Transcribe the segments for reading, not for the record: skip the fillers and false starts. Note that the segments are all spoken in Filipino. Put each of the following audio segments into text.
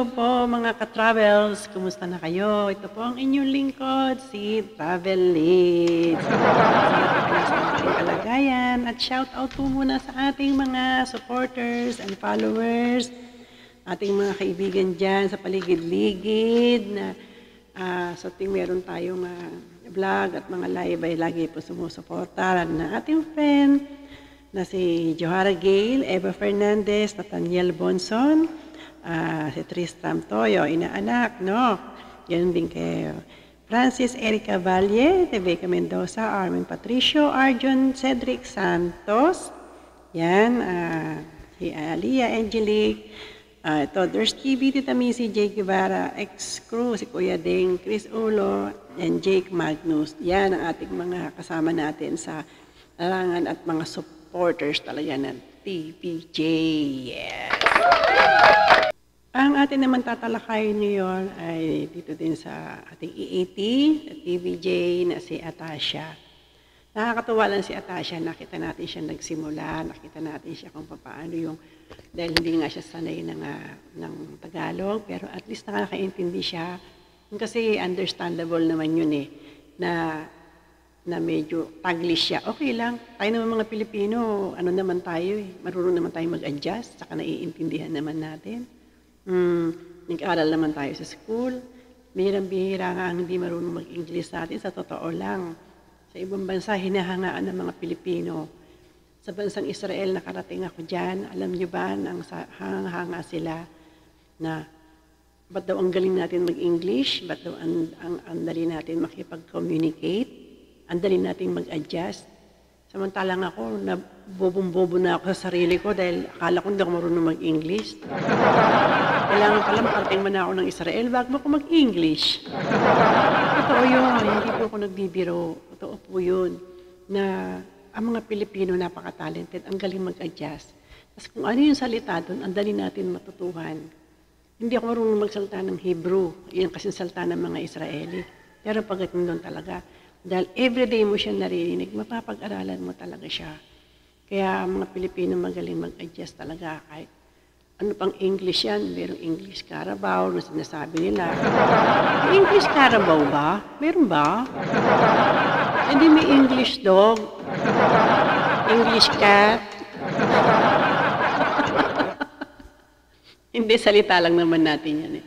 Hello po mga ka-travels, kumusta na kayo? Ito po ang inyong lingkod, si Travel Leads. Sana po kayo sa ating kalagayan at shout out po muna sa ating mga supporters and followers, ating mga kaibigan dyan sa paligid-ligid na sa tuwing meron tayong vlog at mga live ay lagi po sumusuporta ng ating friend na si Johara Gale, Eva Fernandez, Nathaniel Bonson, si Tristram Toyo, inaanak, no? Yan din kay Francis Erica Valle, Rebecca Mendoza, Armin Patricio, Arjun Cedric Santos, yan, si Alia Angelique, ito, There's TV, Tita Missy, Jake Guevara, ex-crew, si Kuya Ding, Chris Ulo, and Jake Magnus. Yan ang ating mga kasama natin sa larangan at mga supporters talaga ng TVJ. Yes! Ang atin naman tatalakayin ngayon ay dito din sa ating EAT, at TVJ na si Atasha. Nakakatuwa lang si Atasha, nakita natin siya nagsimula, nakita natin siya kung paano yung, dahil hindi nga siya sanay ng Tagalog, pero at least nakakaintindi siya. Kasi understandable naman yun na medyo Taglish siya. Okay lang, tayo naman mga Pilipino, ano naman tayo marunong naman tayo mag-adjust, saka naiintindihan naman natin. Nag-aaral naman tayo sa school. Bihirang-bihira nga ang hindi marunong mag-English natin, sa totoo lang. Sa ibang bansa, hinahangaan ng mga Pilipino. Sa bansang Israel, nakarating ako dyan. Alam niyo ba, nang hanga sila na ba't daw ang galing natin mag-English? Ba't daw ang dali natin makipag-communicate? Ang dali natin mag-adjust? Samantalang ako, bobong-bobo na ako sa sarili ko dahil akala ko hindi ako marunong mag-English. Kailangan pala makarating man ako ng Israel bago ako mag-English. Totoo yun, hindi po ako nagbibiro. Totoo po yun, na ang mga Pilipino napaka-talented, ang galing mag-adjust. Tapos kung ano yung salita doon, ang dali natin matutuhan. Hindi ako marunong magsalita ng Hebrew, yan kasi salita ng mga Israeli. Pero pagdating doon talaga, dahil everyday mo siya naririnig, mapapag-aralan mo talaga siya. Kaya mga Pilipino magaling mag-adjust talaga kahit ano pang English yan, merong English Carabao na sinasabi nila. May English Carabao ba? Meron ba? Hindi may English dog, English cat. Hindi, salita lang naman natin yan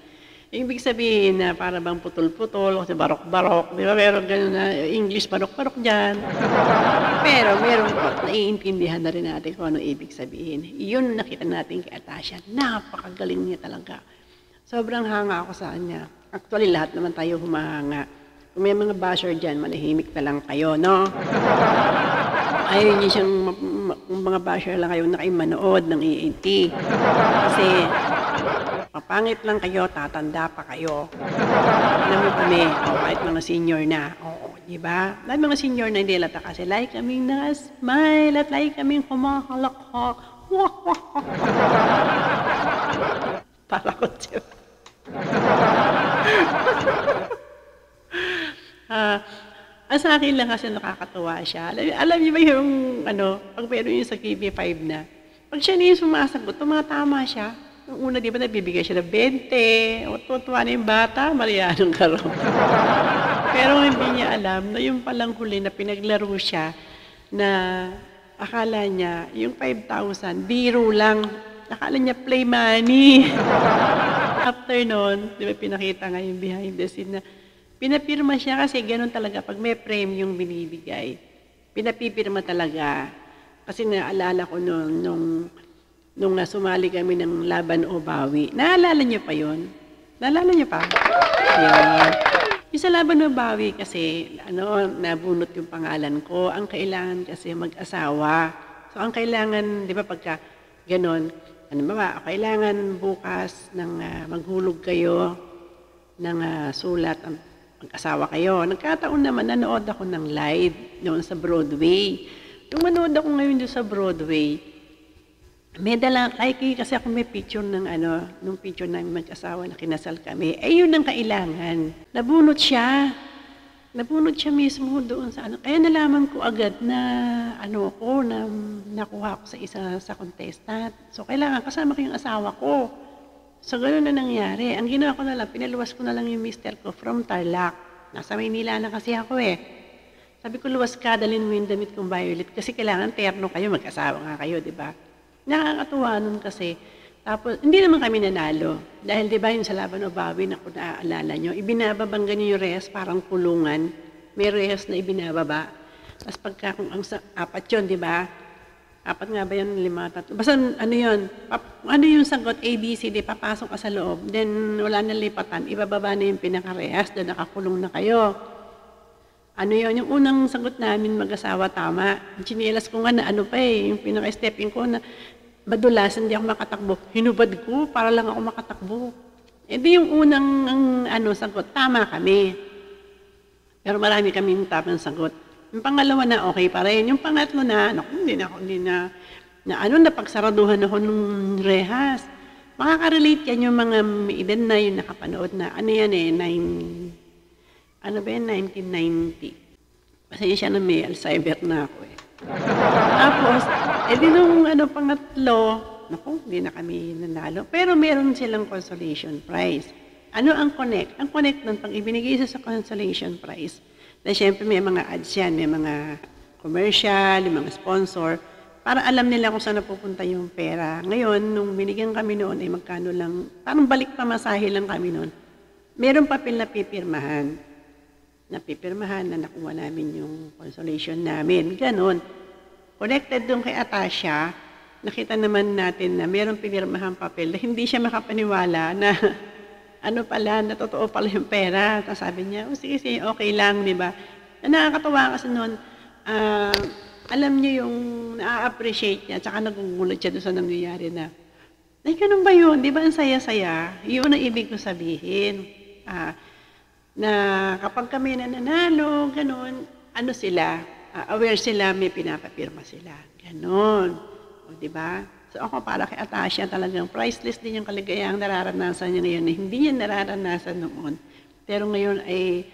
Ibig sabihin na para bang putol-putol, kasi barok-barok, di ba? Meron gano'n na English barok-barok dyan. Pero meron po, naiintindihan na rin natin kung ano ibig sabihin. Yun nakita natin kay Atasha. Napakagaling niya talaga. Sobrang hanga ako sa kanya. Actually, lahat naman tayo humahanga. Kung may mga basher dyan, manahimik na lang kayo, no? Ayaw niyo siyang, kung mga basher lang kayo na kayo manood ng EAT. Kasi, papangit lang kayo, tatanda pa kayo. Alam mo kami, kahit mga senior na. Oo, di ba? Dahil mga senior na hindi lata kasi like kaming na-smile at like kaming humahalakak. Para ko siya. Sa akin lang kasi nakakatuwa siya. Alam niyo ba yung pag meron yung sa TV5 na, pag siya na yung sumasagot, tumatama siya. Yung una, di ba, nabibigay siya ng 20, o tuwa na yung bata, Marianong Karo. Pero hindi niya alam na yung palang huli na pinaglaro siya na akala niya, yung 5,000, biro lang. Akala niya play money. After nun, di ba, pinakita nga yung behind the scene na pinapirma siya kasi gano'n talaga, pag may frame yung binibigay, pinapipirma talaga. Kasi naalala ko nung sumali kami ng Laban o Bawi. Naalala niyo pa yun? Naalala niyo pa? Ayun. Yung sa Laban o Bawi kasi, nabunot yung pangalan ko. Ang kailangan kasi mag-asawa. So, ang kailangan, di ba, pagka ganon, kailangan bukas maghulog kayo ng sulat, mag-asawa kayo. Nagkataon naman, nanood ako ng live noon sa Broadway. Yung manood ako ngayon doon sa Broadway, may dala, kasi ako may picture nung picture namin mag-asawa na kinasal kami. Yun ang kailangan. Nabunot siya. Nabunot siya mismo doon sa Kaya nalaman ko agad na nakuha ko sa isa sa contestant. So, kailangan kasama ko yung asawa ko. So, gano'n na nangyari. Ang ginawa ko na lang, pinaluwas ko na lang yung mister ko from Tarlac. Nasa Maynila na kasi ako eh. Sabi ko, luwas ka, dalhin mo yung damit kong violet kasi kailangan terno kayo, mag-asawa nga kayo, di ba? Nakakatuwa nun kasi. Tapos, hindi naman kami nanalo. Dahil di ba yung sa Laban o Bawi na kung naaalala nyo, ibinababangga nyo yung rehas, parang kulungan. May rehas na ibinababa. Tapos pagka kung ang apat yun, di ba? Apat nga ba yun, 5, 3? Basta ano yun, ano yung sagot, A, B, C, D, papasok ka sa loob. Then wala na lipatan, ibababa na yung pinaka-rehas, doon nakakulong na kayo. Ano yun, yung unang sagot namin mag-asawa, tama. Yung chinelas ko nga na ano pa eh, yung pinaka-stepping ko na madulas, hindi ako makatakbo. Hinubad ko, para lang ako makatakbo. E di yung unang sagot, tama kami. Pero marami kaming tamang sagot. Yung pangalawa na okay pa rin. Yung pangatlo na, hindi na napagsaraduhan ako nung rehas. Makaka-relate yan yung mga may edad na yung nakapanood na, ano yan eh, 1990. Pasensya na may Alzheimer na ako eh. Tapos, edi nung pangatlo, hindi na kami nanalo. Pero meron silang consolation prize. Ano ang connect? Ang connect nun, pag ibinigay sa consolation prize, na siyempre may mga ads yan, may mga commercial, may mga sponsor, para alam nila kung saan napupunta yung pera. Ngayon, nung binigyan kami noon, ay magkano lang, parang balik pamasahe lang kami noon. Meron papel na pipirmahan na nakuha namin yung consolation namin. Ganon. Connected doon kay Atasha, nakita naman natin na meron pinirmahan papel na hindi siya makapaniwala na na totoo pala yung pera. Tapos sabi niya, sige, okay lang, di ba? Nakakatawa kasi noon, alam niyo yung na-appreciate niya, tsaka nagugulat siya doon sa nangyayari na, ay, ganun ba yun? Di ba ang saya-saya? Yun ang ibig ko sabihin. Na kapag kami nananalo, ganun, sila, aware sila, may pinapapirma sila. Ganun. O, di ba? So ako para kay Atasha talagang priceless din yung kaligayahang nararanasan niya ngayon na hindi niya nararanasan noon. Pero ngayon ay,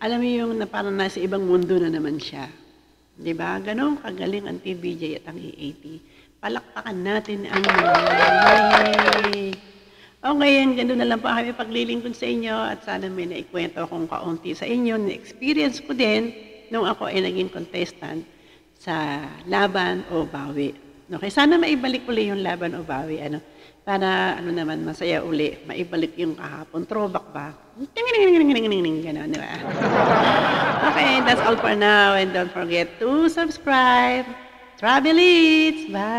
alam mo yung na parang nasa ibang mundo na naman siya. Di ba? Ganun kagaling ang TVJ at ang EAT. Palakpakan natin ang okay, ganoon na lang po kami paglilingkod sa inyo at sana may naikwento akong kaunti sa inyo. Na-experience ko din nung ako ay naging contestant sa Laban o Bawi. Okay, sana maibalik uli yung Laban o Bawi, para naman masaya uli, maibalik yung kahapon, throwback ba? Gano'n, di ba? Okay, that's all for now and don't forget to subscribe. Travel Eats! Bye!